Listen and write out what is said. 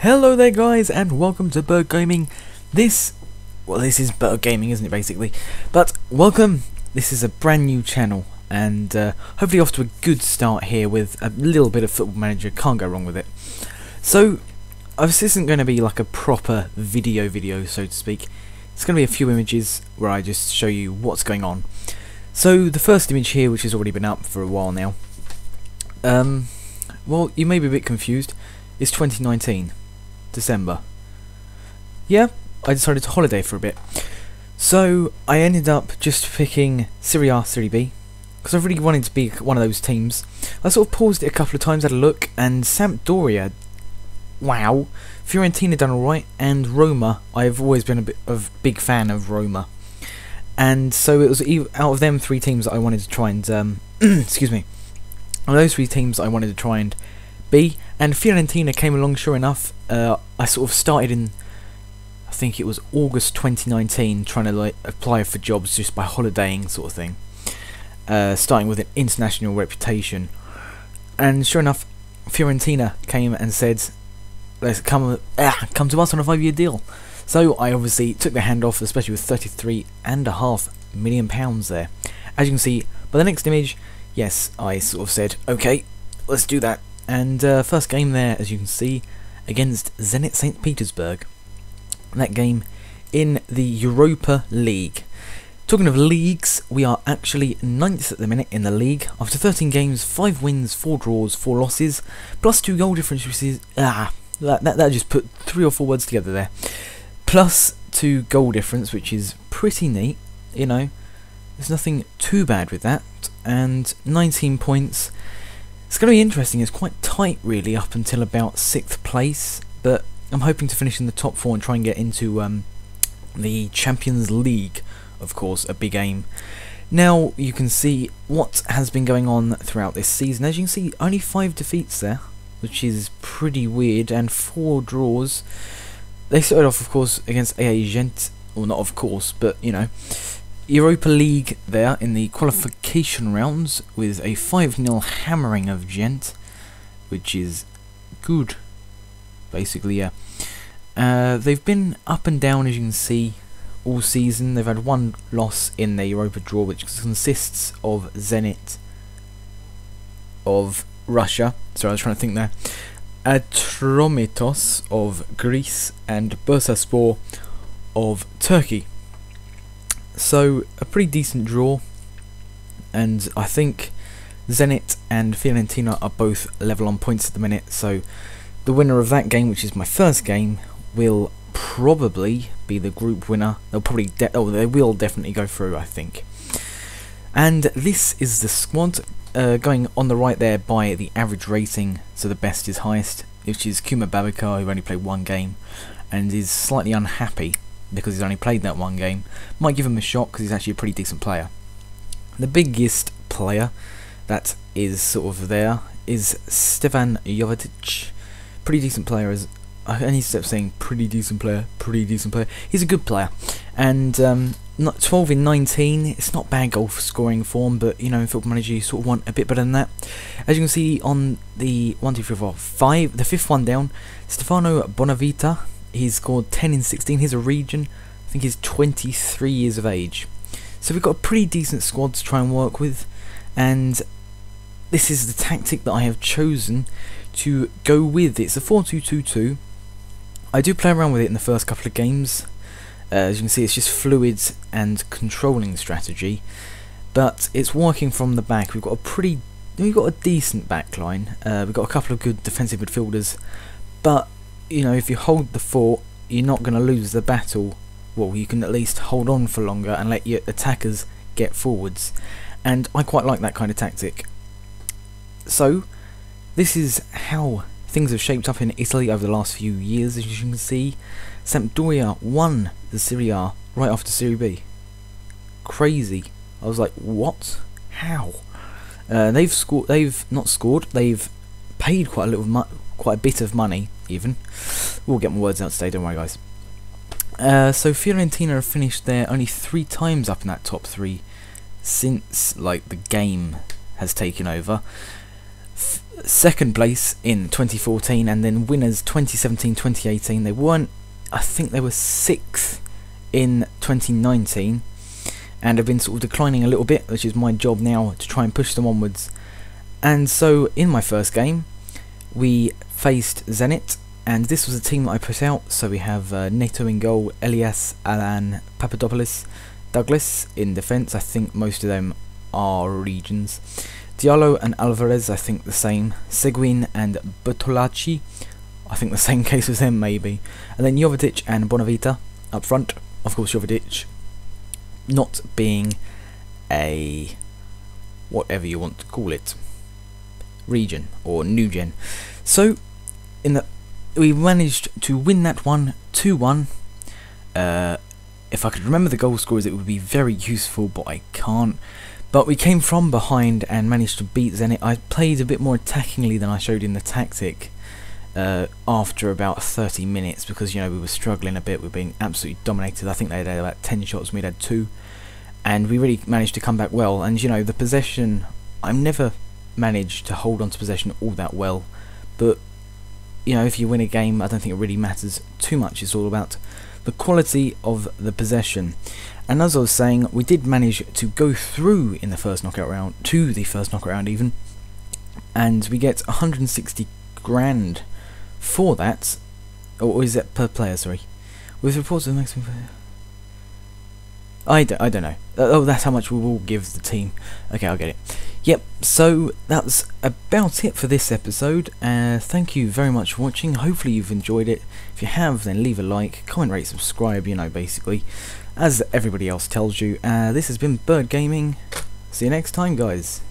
Hello there guys, and welcome to BurdGaming. This is BurdGaming, isn't it, basically? But welcome, this is a brand new channel, and hopefully off to a good start here with a little bit of Football Manager. Can't go wrong with it. So, this isn't going to be like a proper video, so to speak. It's going to be a few images where I just show you what's going on. So, the first image here, which has already been up for a while now, well, you may be a bit confused. It's 2019. December. Yeah, I decided to holiday for a bit. So I ended up just picking Serie A, Serie B, because I really wanted to be one of those teams. I sort of paused it a couple of times, had a look, and Sampdoria, wow. Fiorentina done alright, and Roma, I've always been a bit of big fan of Roma. And so it was out of them three teams that I wanted to try and, excuse me, out of those three teams I wanted to try and be, and Fiorentina came along sure enough. I sort of started in, I think it was August 2019, trying to like apply for jobs just by holidaying sort of thing, starting with an international reputation, and sure enough Fiorentina came and said, let's come to us on a 5-year deal. So I obviously took the hand off, especially with £33.5 million there. As you can see by the next image, yes, I sort of said, okay, let's do that. And first game there, as you can see, against Zenit St. Petersburg. That game in the Europa League. Talking of leagues, we are actually 9th at the minute in the league. After 13 games, 5 wins, 4 draws, 4 losses, plus 2 goal differences. That just put 3 or 4 words together there. Plus 2 goal difference, which is pretty neat. You know, there's nothing too bad with that. And 19 points. It's going to be interesting. It's quite tight really up until about 6th place, but I'm hoping to finish in the top 4 and try and get into the Champions League, of course, a big aim. Now you can see what has been going on throughout this season. As you can see, only 5 defeats there, which is pretty weird, and 4 draws. They started off, of course, against AA Gent, well, not of course, but you know, Europa League there in the qualification rounds with a 5-0 hammering of Gent, which is good, basically, yeah. They've been up and down, as you can see, all season. They've had 1 loss in their Europa draw, which consists of Zenit of Russia, sorry I was trying to think there, Atromitos of Greece, and Bursaspor of Turkey. So a pretty decent draw, and I think Zenit and Fiorentina are both level on points at the minute, so the winner of that game, which is my first game, will probably be the group winner. They will definitely go through, I think. And this is the squad, going on the right there by the average rating, so the best is highest, which is Kuma Babika, who only played 1 game and is slightly unhappy because he's only played that 1 game. Might give him a shot because he's actually a pretty decent player. The biggest player that is sort of there is Stefan Jovetic. Pretty decent player. I need to stop saying pretty decent player. He's a good player. And 12 in 19. It's not bad goal scoring form, but you know, in Football Manager you sort of want a bit better than that. As you can see on the 1, 2, 3, 4, 5, the 5th one down, Stefano Bonavita. He's scored 10 in 16. He's a region. I think he's 23 years of age. So we've got a pretty decent squad to try and work with. And this is the tactic that I have chosen to go with. It's a 4-2-2-2. I do play around with it in the first couple of games. As you can see, it's just fluid and controlling strategy. But it's working from the back. We've got a decent back line. We've got a couple of good defensive midfielders. But you know, if you hold the fort, you're not going to lose the battle. Well, you can at least hold on for longer and let your attackers get forwards. And I quite like that kind of tactic. So, this is how things have shaped up in Italy over the last few years. As you can see, Sampdoria won the Serie A right after Serie B. Crazy. I was like, what? How? They've paid quite a bit of money, even. We'll get my words out today, don't worry guys. So Fiorentina have finished there only 3 times up in that top 3 since like the game has taken over. second place in 2014, and then winners 2017-2018. They weren't, I think they were 6th in 2019, and have been sort of declining a little bit, which is my job now to try and push them onwards. And so in my first game we faced Zenit, and this was a team that I put out. So we have Neto in goal, Elias, Alan, Papadopoulos, Douglas in defence. I think most of them are regions. Diallo and Alvarez, I think the same. Seguin and Bertolacci, I think the same case as them maybe. And then Jovetic and Bonavita up front. Of course Jovetic not being a whatever you want to call it, region or new gen. So we managed to win that one 2-1. If I could remember the goal scorers it would be very useful, but I can't. But we came from behind and managed to beat Zenit. I played a bit more attackingly than I showed in the tactic after about 30 minutes, because you know we were struggling a bit. We were being absolutely dominated. I think they had about 10 shots and we had 2, and we really managed to come back well. And you know, the possession, I've never managed to hold on to possession all that well, but you know, if you win a game, I don't think it really matters too much. It's all about the quality of the possession. And as I was saying, we did manage to go through in the first knockout round, to the first knockout round even, and we get 160 grand for that. Or is it per player, sorry? With reports of the maximum player. I don't know. Oh, that's how much we will give the team. Okay, I'll get it. Yep, so that's about it for this episode. Thank you very much for watching. Hopefully you've enjoyed it. If you have, then leave a like, comment, rate, subscribe, you know, basically, as everybody else tells you. This has been BurdGaming. See you next time, guys.